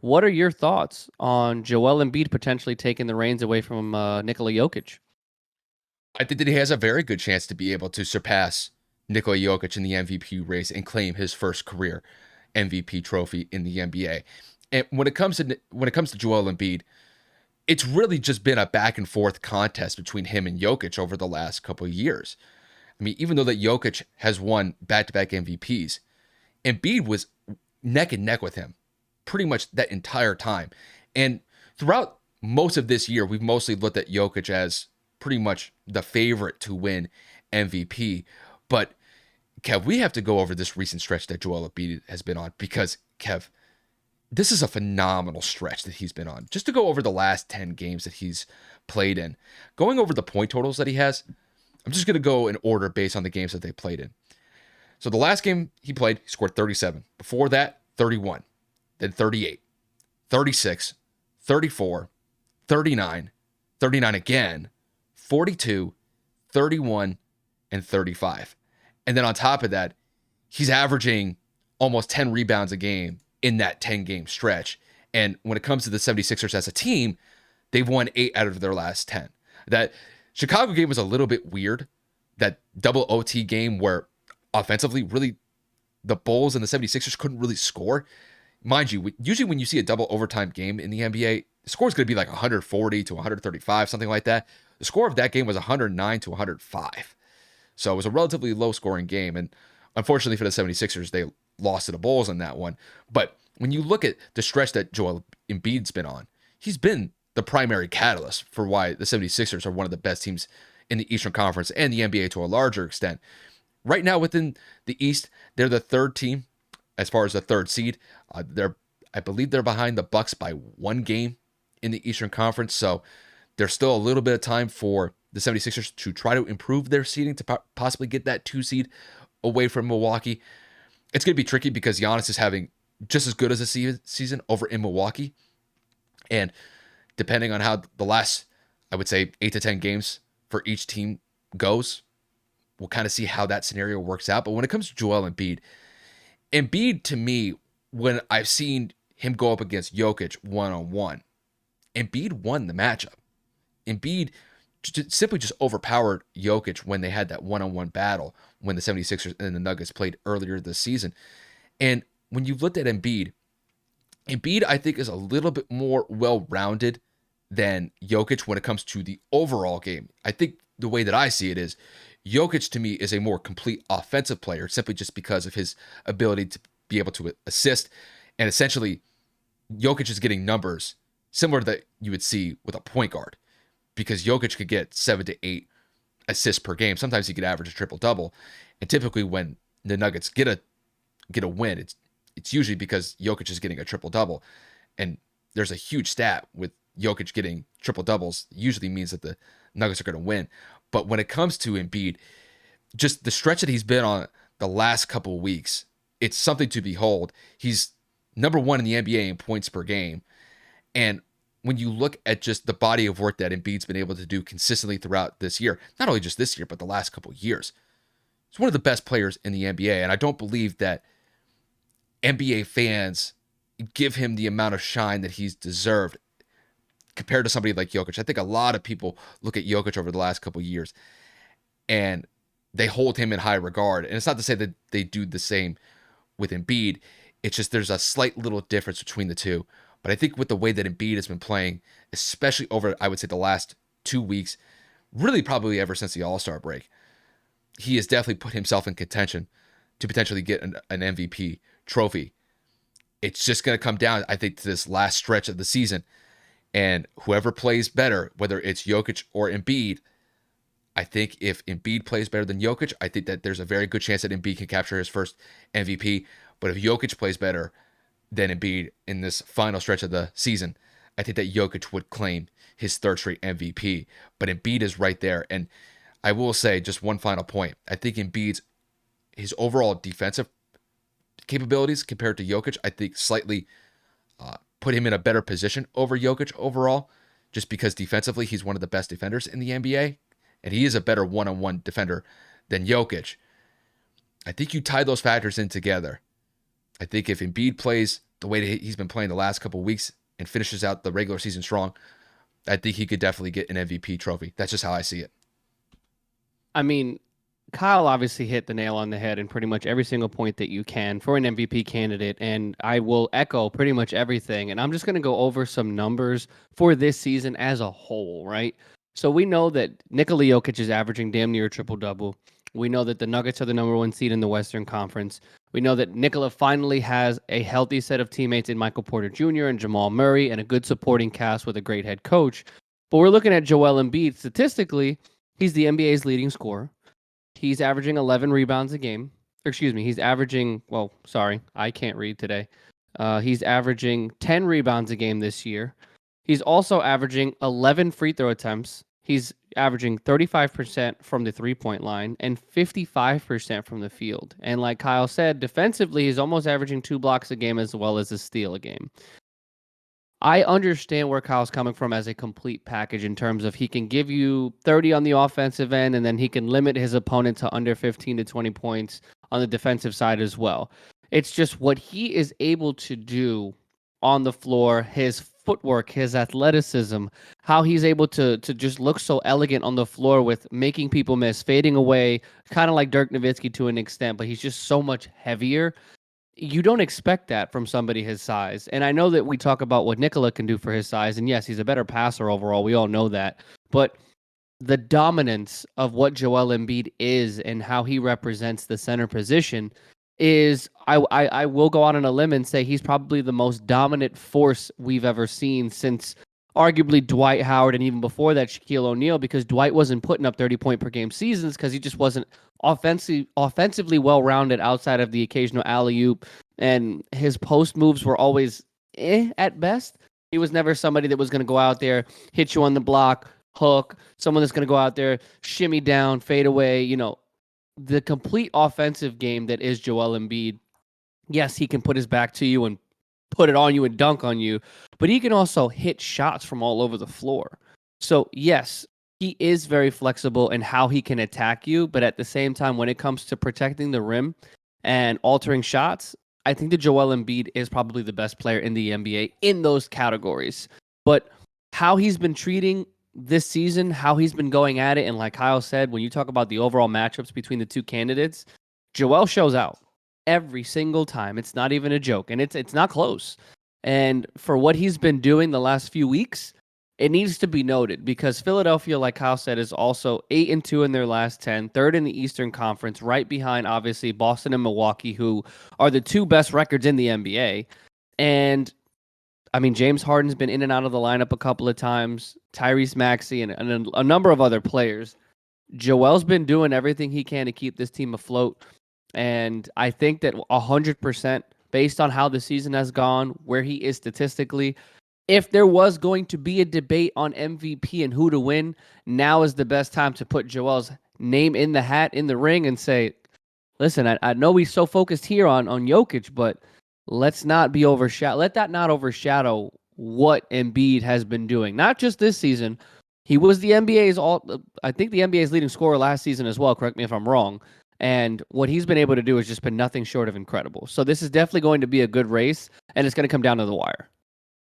What are your thoughts on Joel Embiid potentially taking the reins away from Nikola Jokic? I think that he has a very good chance to be able to surpass Nikola Jokic in the MVP race and claim his first career MVP trophy in the NBA. And when it comes to Joel Embiid, it's really just been a back and forth contest between him and Jokic over the last couple of years. I mean, even though that Jokic has won back-to-back MVPs, Embiid was neck and neck with him pretty much that entire time. And throughout most of this year, we've mostly looked at Jokic as pretty much the favorite to win MVP. But Kev, we have to go over this recent stretch that Joel Embiid has been on because Kev, this is a phenomenal stretch that he's been on. Just to go over the last 10 games that he's played in, going over the point totals that he has, I'm just going to go in order based on the games that they played in. So the last game he played, he scored 37. Before that, 31, then 38, 36, 34, 39, 39 again, 42, 31, and 35. And then on top of that, he's averaging almost 10 rebounds a game in that 10-game stretch. And when it comes to the 76ers as a team, they've won 8 out of their last 10. That Chicago game was a little bit weird. That double OT game where offensively, really, the Bulls and the 76ers couldn't really score. Mind you, usually when you see a double overtime game in the NBA, the score is going to be like 140 to 135, something like that. The score of that game was 109 to 105. So it was a relatively low scoring game. And unfortunately for the 76ers, they lost to the Bulls in that one. But when you look at the stretch that Joel Embiid's been on, he's been the primary catalyst for why the 76ers are one of the best teams in the Eastern Conference and the NBA to a larger extent. Right now within the East, they're the third team as far as the third seed. I believe they're behind the Bucks by 1 game in the Eastern Conference. So there's still a little bit of time for the 76ers to try to improve their seeding to possibly get that 2 seed away from Milwaukee. It's going to be tricky because Giannis is having just as good as a season over in Milwaukee. And depending on how the last, I would say, 8 to 10 games for each team goes, we'll kind of see how that scenario works out. But when it comes to Joel Embiid, Embiid to me, when I've seen him go up against Jokic one-on-one, Embiid won the matchup. Embiid simply just overpowered Jokic when they had that one-on-one battle when the 76ers and the Nuggets played earlier this season. And when you looked at Embiid, I think is a little bit more well-rounded than Jokic when it comes to the overall game. I think the way that I see it is Jokic to me is a more complete offensive player simply just because of his ability to be able to assist. And essentially, Jokic is getting numbers similar to that you would see with a point guard because Jokic could get 7 to 8 assists per game. Sometimes he could average a triple-double. And typically when the Nuggets get a win, it's usually because Jokic is getting a triple-double. And there's a huge stat with Jokic getting triple-doubles usually means that the Nuggets are going to win. But when it comes to Embiid, just the stretch that he's been on the last couple of weeks, it's something to behold. He's number 1 in the NBA in points per game. And when you look at just the body of work that Embiid's been able to do consistently throughout this year, not only just this year, but the last couple of years, he's one of the best players in the NBA. And I don't believe that NBA fans give him the amount of shine that he's deserved compared to somebody like Jokic. I think a lot of people look at Jokic over the last couple of years and they hold him in high regard. And it's not to say that they do the same with Embiid. It's just there's a slight little difference between the two. But I think with the way that Embiid has been playing, especially over, I would say, the last 2 weeks, really probably ever since the All-Star break, he has definitely put himself in contention to potentially get an MVP trophy. It's just going to come down, I think, to this last stretch of the season. And whoever plays better, whether it's Jokic or Embiid, I think if Embiid plays better than Jokic, I think that there's a very good chance that Embiid can capture his first MVP. But if Jokic plays better than Embiid in this final stretch of the season, I think that Jokic would claim his third straight MVP. But Embiid is right there. And I will say just one final point. I think Embiid's his overall defensive capabilities compared to Jokic, I think slightly put him in a better position over Jokic overall, just because defensively he's one of the best defenders in the NBA, and he is a better one-on-one defender than Jokic. I think you tie those factors in together. I think if Embiid plays the way that he's been playing the last couple of weeks and finishes out the regular season strong, I think he could definitely get an MVP trophy. That's just how I see it. I mean, Kyle obviously hit the nail on the head in pretty much every single point that you can for an MVP candidate, and I will echo pretty much everything. And I'm just going to go over some numbers for this season as a whole, right? So we know that Nikola Jokic is averaging damn near a triple-double. We know that the Nuggets are the number one seed in the Western Conference. We know that Nikola finally has a healthy set of teammates in Michael Porter Jr. and Jamal Murray and a good supporting cast with a great head coach. But we're looking at Joel Embiid. Statistically, he's the NBA's leading scorer. He's averaging 11 rebounds a game. Or excuse me, he's averaging, well, sorry, I can't read today. He's averaging 10 rebounds a game this year. He's also averaging 11 free throw attempts. He's averaging 35% from the three-point line and 55% from the field. And like Kyle said, defensively, he's almost averaging 2 blocks a game as well as a steal a game. I understand where Kyle's coming from as a complete package in terms of he can give you 30 on the offensive end, and then he can limit his opponent to under 15 to 20 points on the defensive side as well. It's just what he is able to do on the floor, his footwork, his athleticism, how he's able to just look so elegant on the floor with making people miss, fading away, kind of like Dirk Nowitzki to an extent, but he's just so much heavier. You don't expect that from somebody his size. And I know that we talk about what Nikola can do for his size. And yes, he's a better passer overall. We all know that. But the dominance of what Joel Embiid is and how he represents the center position is, I will go out on a limb and say he's probably the most dominant force we've ever seen since arguably Dwight Howard and even before that Shaquille O'Neal, because Dwight wasn't putting up 30-point per game seasons because he just wasn't offensively well-rounded outside of the occasional alley-oop, and his post moves were always at best. He was never somebody that was going to go out there, hit you on the block, hook, someone that's going to go out there, shimmy down, fade away, the complete offensive game that is Joel Embiid. Yes, he can put his back to you and put it on you and dunk on you, but he can also hit shots from all over the floor. So yes, he is very flexible in how he can attack you, but at the same time, when it comes to protecting the rim and altering shots, I think that Joel Embiid is probably the best player in the NBA in those categories. But how he's been treating this season, how he's been going at it, and like Kyle said, when you talk about the overall matchups between the two candidates, Joel shows out every single time. It's not even a joke, and it's not close. And for what he's been doing the last few weeks, it needs to be noted because Philadelphia, like Kyle said, is also 8-2 in their last 10, third in the Eastern Conference, right behind obviously Boston and Milwaukee, who are the two best records in the NBA. And I mean, James Harden's been in and out of the lineup a couple of times, Tyrese Maxey, and a number of other players. Joel's been doing everything he can to keep this team afloat. And I think that 100%, based on how the season has gone, where he is statistically, if there was going to be a debate on MVP and who to win, now is the best time to put Joel's name in the hat, in the ring, and say, listen, I know we're so focused here on Jokic, but let's not be overshadowed. Let that not overshadow what Embiid has been doing. Not just this season. He was the I think the NBA's leading scorer last season as well. Correct me if I'm wrong. And what he's been able to do has just been nothing short of incredible. So this is definitely going to be a good race, and it's going to come down to the wire.